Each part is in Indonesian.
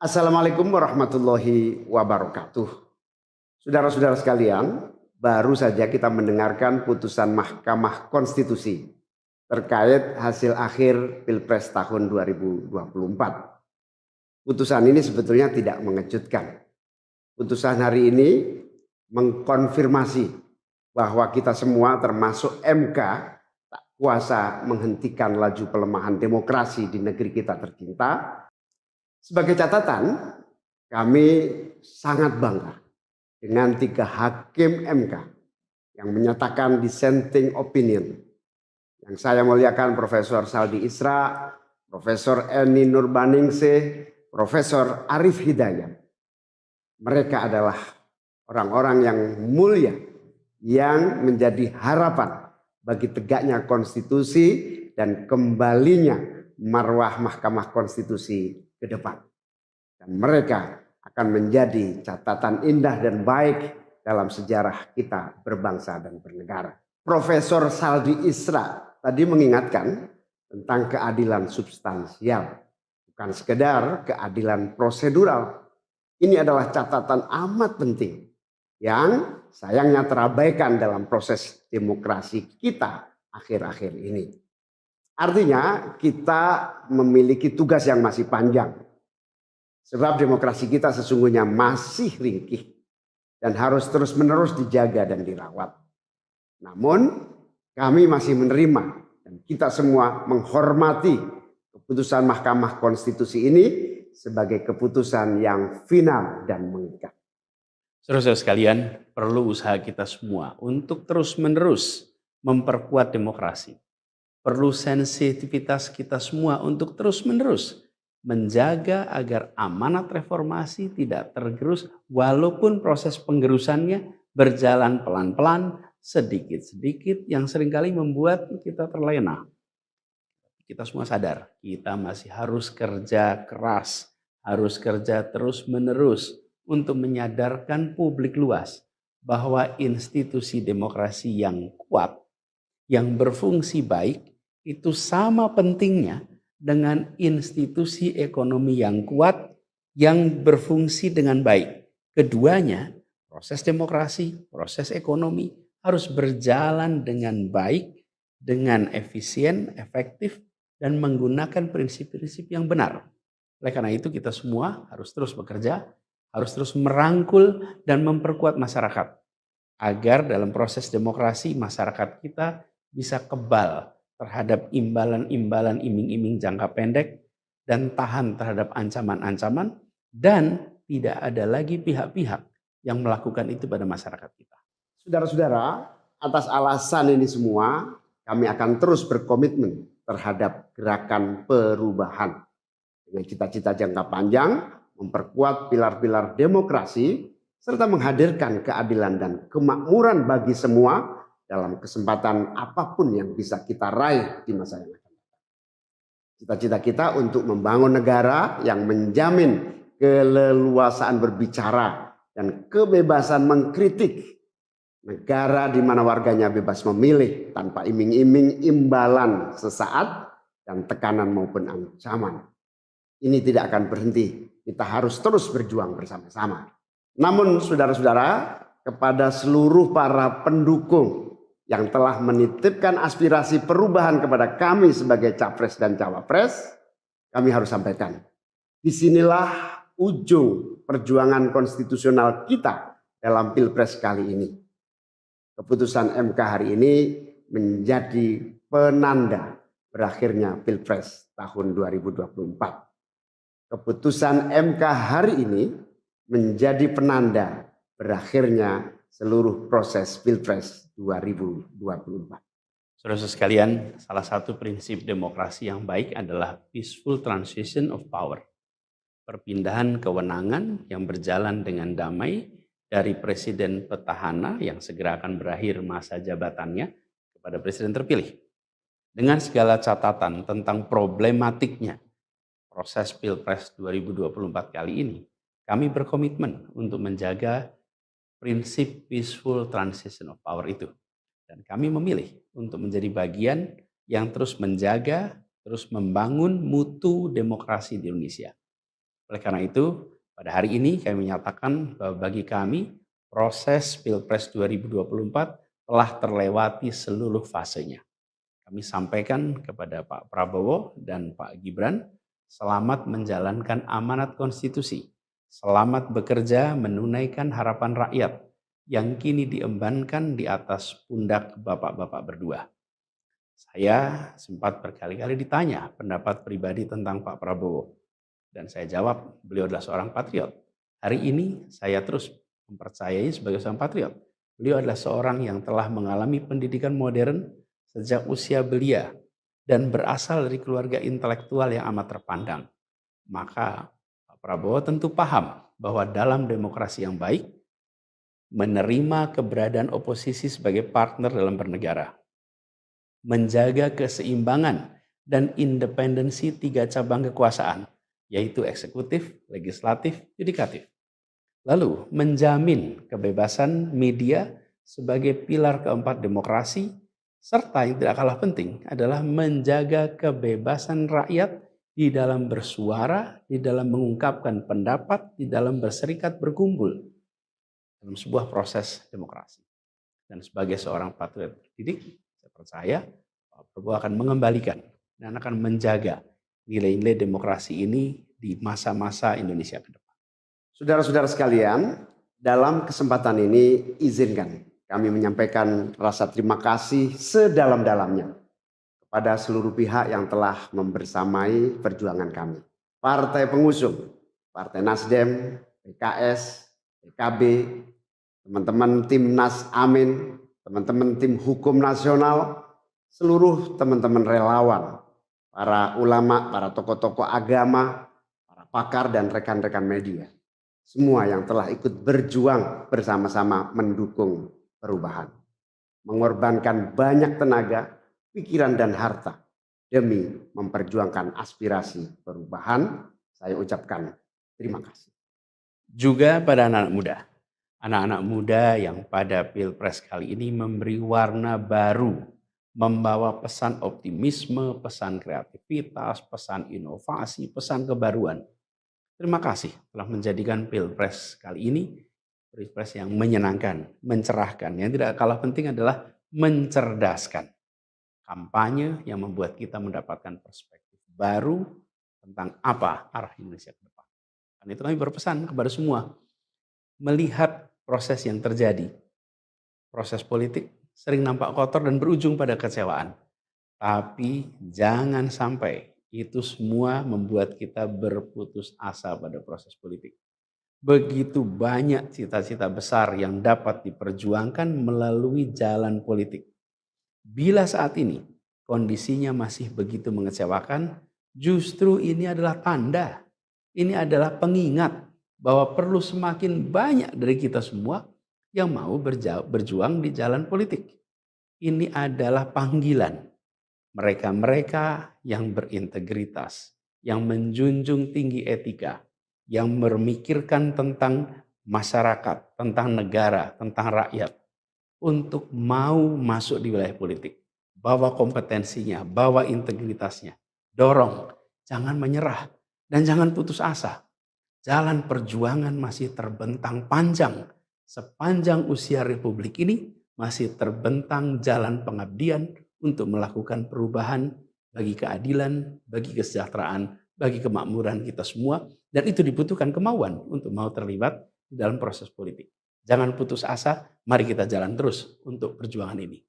Assalamualaikum warahmatullahi wabarakatuh. Saudara-saudara sekalian, baru saja kita mendengarkan putusan Mahkamah Konstitusi terkait hasil akhir Pilpres tahun 2024. Putusan ini sebetulnya tidak mengejutkan. Putusan hari ini mengkonfirmasi bahwa kita semua termasuk MK tak kuasa menghentikan laju pelemahan demokrasi di negeri kita tercinta. Sebagai catatan, kami sangat bangga dengan 3 hakim MK yang menyatakan dissenting opinion. Yang saya muliakan Profesor Saldi Isra, Profesor Eni Nurbaningsih, Profesor Arif Hidayat. Mereka adalah orang-orang yang mulia yang menjadi harapan bagi tegaknya konstitusi dan kembalinya marwah Mahkamah Konstitusi ke depan. Dan mereka akan menjadi catatan indah dan baik dalam sejarah kita berbangsa dan bernegara. Profesor Saldi Isra tadi mengingatkan tentang keadilan substansial, bukan sekedar keadilan prosedural. Ini adalah catatan amat penting yang sayangnya terabaikan dalam proses demokrasi kita akhir-akhir ini. Artinya kita memiliki tugas yang masih panjang. Sebab demokrasi kita sesungguhnya masih ringkih dan harus terus-menerus dijaga dan dirawat. Namun kami masih menerima dan kita semua menghormati keputusan Mahkamah Konstitusi ini sebagai keputusan yang final dan mengikat. Saudara-saudara sekalian, perlu usaha kita semua untuk terus-menerus memperkuat demokrasi. Perlu sensitivitas kita semua untuk terus-menerus menjaga agar amanat reformasi tidak tergerus walaupun proses penggerusannya berjalan pelan-pelan, sedikit-sedikit yang seringkali membuat kita terlena. Kita semua sadar, kita masih harus kerja keras, harus kerja terus-menerus untuk menyadarkan publik luas bahwa institusi demokrasi yang kuat, yang berfungsi baik, itu sama pentingnya dengan institusi ekonomi yang kuat, yang berfungsi dengan baik. Keduanya, proses demokrasi, proses ekonomi harus berjalan dengan baik, dengan efisien, efektif, dan menggunakan prinsip-prinsip yang benar. Oleh karena itu kita semua harus terus bekerja, harus terus merangkul dan memperkuat masyarakat. Agar dalam proses demokrasi masyarakat kita bisa kebal terhadap imbalan-imbalan iming-iming jangka pendek dan tahan terhadap ancaman-ancaman dan tidak ada lagi pihak-pihak yang melakukan itu pada masyarakat kita. Saudara-saudara, atas alasan ini semua kami akan terus berkomitmen terhadap gerakan perubahan dengan cita-cita jangka panjang, memperkuat pilar-pilar demokrasi serta menghadirkan keadilan dan kemakmuran bagi semua dalam kesempatan apapun yang bisa kita raih di masa yang akan datang. Cita-cita kita untuk membangun negara yang menjamin keleluasaan berbicara dan kebebasan mengkritik. Negara di mana warganya bebas memilih tanpa iming-iming imbalan sesaat dan tekanan maupun ancaman. Ini tidak akan berhenti. Kita harus terus berjuang bersama-sama. Namun saudara-saudara, kepada seluruh para pendukung yang telah menitipkan aspirasi perubahan kepada kami sebagai capres dan cawapres, kami harus sampaikan. Disinilah ujung perjuangan konstitusional kita dalam Pilpres kali ini. Keputusan MK hari ini menjadi penanda berakhirnya Pilpres tahun 2024. Keputusan MK hari ini menjadi penanda berakhirnya seluruh proses Pilpres 2024. Saudara sekalian, salah satu prinsip demokrasi yang baik adalah peaceful transition of power. Perpindahan kewenangan yang berjalan dengan damai dari presiden petahana yang segera akan berakhir masa jabatannya kepada presiden terpilih. Dengan segala catatan tentang problematiknya proses Pilpres 2024 kali ini, kami berkomitmen untuk menjaga prinsip peaceful transition of power itu. Dan kami memilih untuk menjadi bagian yang terus menjaga, terus membangun mutu demokrasi di Indonesia. Oleh karena itu, pada hari ini kami menyatakan bahwa bagi kami proses Pilpres 2024 telah terlewati seluruh fasenya. Kami sampaikan kepada Pak Prabowo dan Pak Gibran, selamat menjalankan amanat konstitusi, selamat bekerja menunaikan harapan rakyat yang kini diembankan di atas pundak bapak-bapak berdua. Saya sempat berkali-kali ditanya pendapat pribadi tentang Pak Prabowo. Dan saya jawab, beliau adalah seorang patriot. Hari ini saya terus mempercayai sebagai seorang patriot. Beliau adalah seorang yang telah mengalami pendidikan modern sejak usia belia dan berasal dari keluarga intelektual yang amat terpandang. Maka Pak Prabowo tentu paham bahwa dalam demokrasi yang baik, menerima keberadaan oposisi sebagai partner dalam bernegara, menjaga keseimbangan dan independensi tiga cabang kekuasaan, yaitu eksekutif, legislatif, yudikatif. Lalu menjamin kebebasan media sebagai pilar keempat demokrasi, serta yang tidak kalah penting adalah menjaga kebebasan rakyat di dalam bersuara, di dalam mengungkapkan pendapat, di dalam berserikat berkumpul dalam sebuah proses demokrasi. Dan sebagai seorang patriot didik, saya percaya Pak Prabowo akan mengembalikan dan akan menjaga nilai-nilai demokrasi ini di masa-masa Indonesia ke depan. Saudara-saudara sekalian, dalam kesempatan ini izinkan kami menyampaikan rasa terima kasih sedalam-dalamnya kepada seluruh pihak yang telah membersamai perjuangan kami. Partai pengusung, Partai Nasdem, PKS, PKB, teman-teman Timnas Amin, teman-teman tim hukum nasional, seluruh teman-teman relawan, para ulama, para tokoh-tokoh agama, para pakar dan rekan-rekan media. Semua yang telah ikut berjuang bersama-sama mendukung perubahan. Mengorbankan banyak tenaga, pikiran dan harta demi memperjuangkan aspirasi perubahan. Saya ucapkan terima kasih. Juga pada anak-anak muda yang pada Pilpres kali ini memberi warna baru, membawa pesan optimisme, pesan kreativitas, pesan inovasi, pesan kebaruan. Terima kasih telah menjadikan Pilpres kali ini Pilpres yang menyenangkan, mencerahkan. Yang tidak kalah penting adalah mencerdaskan. Kampanye yang membuat kita mendapatkan perspektif baru tentang apa arah Indonesia ke depan. Dan itu kami berpesan kepada semua, melihat proses yang terjadi. Proses politik sering nampak kotor dan berujung pada kecewaan. Tapi jangan sampai itu semua membuat kita berputus asa pada proses politik. Begitu banyak cita-cita besar yang dapat diperjuangkan melalui jalan politik. Bila saat ini kondisinya masih begitu mengecewakan, justru ini adalah tanda, ini adalah pengingat bahwa perlu semakin banyak dari kita semua yang mau berjuang di jalan politik. Ini adalah panggilan mereka-mereka yang berintegritas, yang menjunjung tinggi etika, yang memikirkan tentang masyarakat, tentang negara, tentang rakyat, untuk mau masuk di wilayah politik. Bawa kompetensinya, bawa integritasnya, dorong, jangan menyerah, dan jangan putus asa. Jalan perjuangan masih terbentang panjang. Sepanjang usia Republik ini masih terbentang jalan pengabdian untuk melakukan perubahan bagi keadilan, bagi kesejahteraan, bagi kemakmuran kita semua. Dan itu dibutuhkan kemauan untuk mau terlibat di dalam proses politik. Jangan putus asa, mari kita jalan terus untuk perjuangan ini.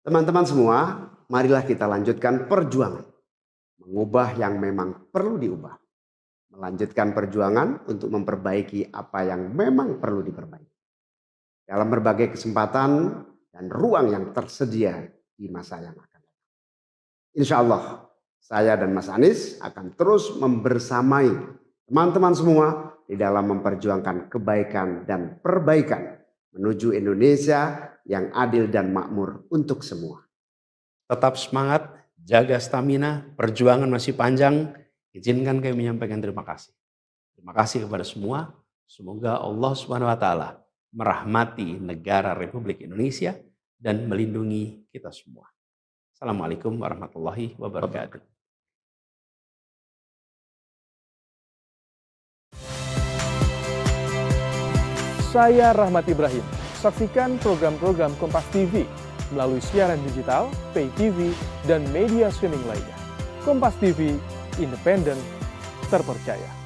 Teman-teman semua, marilah kita lanjutkan perjuangan. Mengubah yang memang perlu diubah. Melanjutkan perjuangan untuk memperbaiki apa yang memang perlu diperbaiki. Dalam berbagai kesempatan dan ruang yang tersedia di masa yang akan datang. Insya Allah, saya dan Mas Anies akan terus membersamai teman-teman semua di dalam memperjuangkan kebaikan dan perbaikan menuju Indonesia yang adil dan makmur untuk semua. Tetap semangat, jaga stamina, perjuangan masih panjang. Izinkan kami menyampaikan terima kasih. Terima kasih kepada semua. Semoga Allah SWT merahmati negara Republik Indonesia dan melindungi kita semua. Assalamualaikum warahmatullahi wabarakatuh. Saya Rahmat Ibrahim. Saksikan program-program Kompas TV melalui siaran digital, pay TV, dan media streaming lainnya. Kompas TV, independen, terpercaya.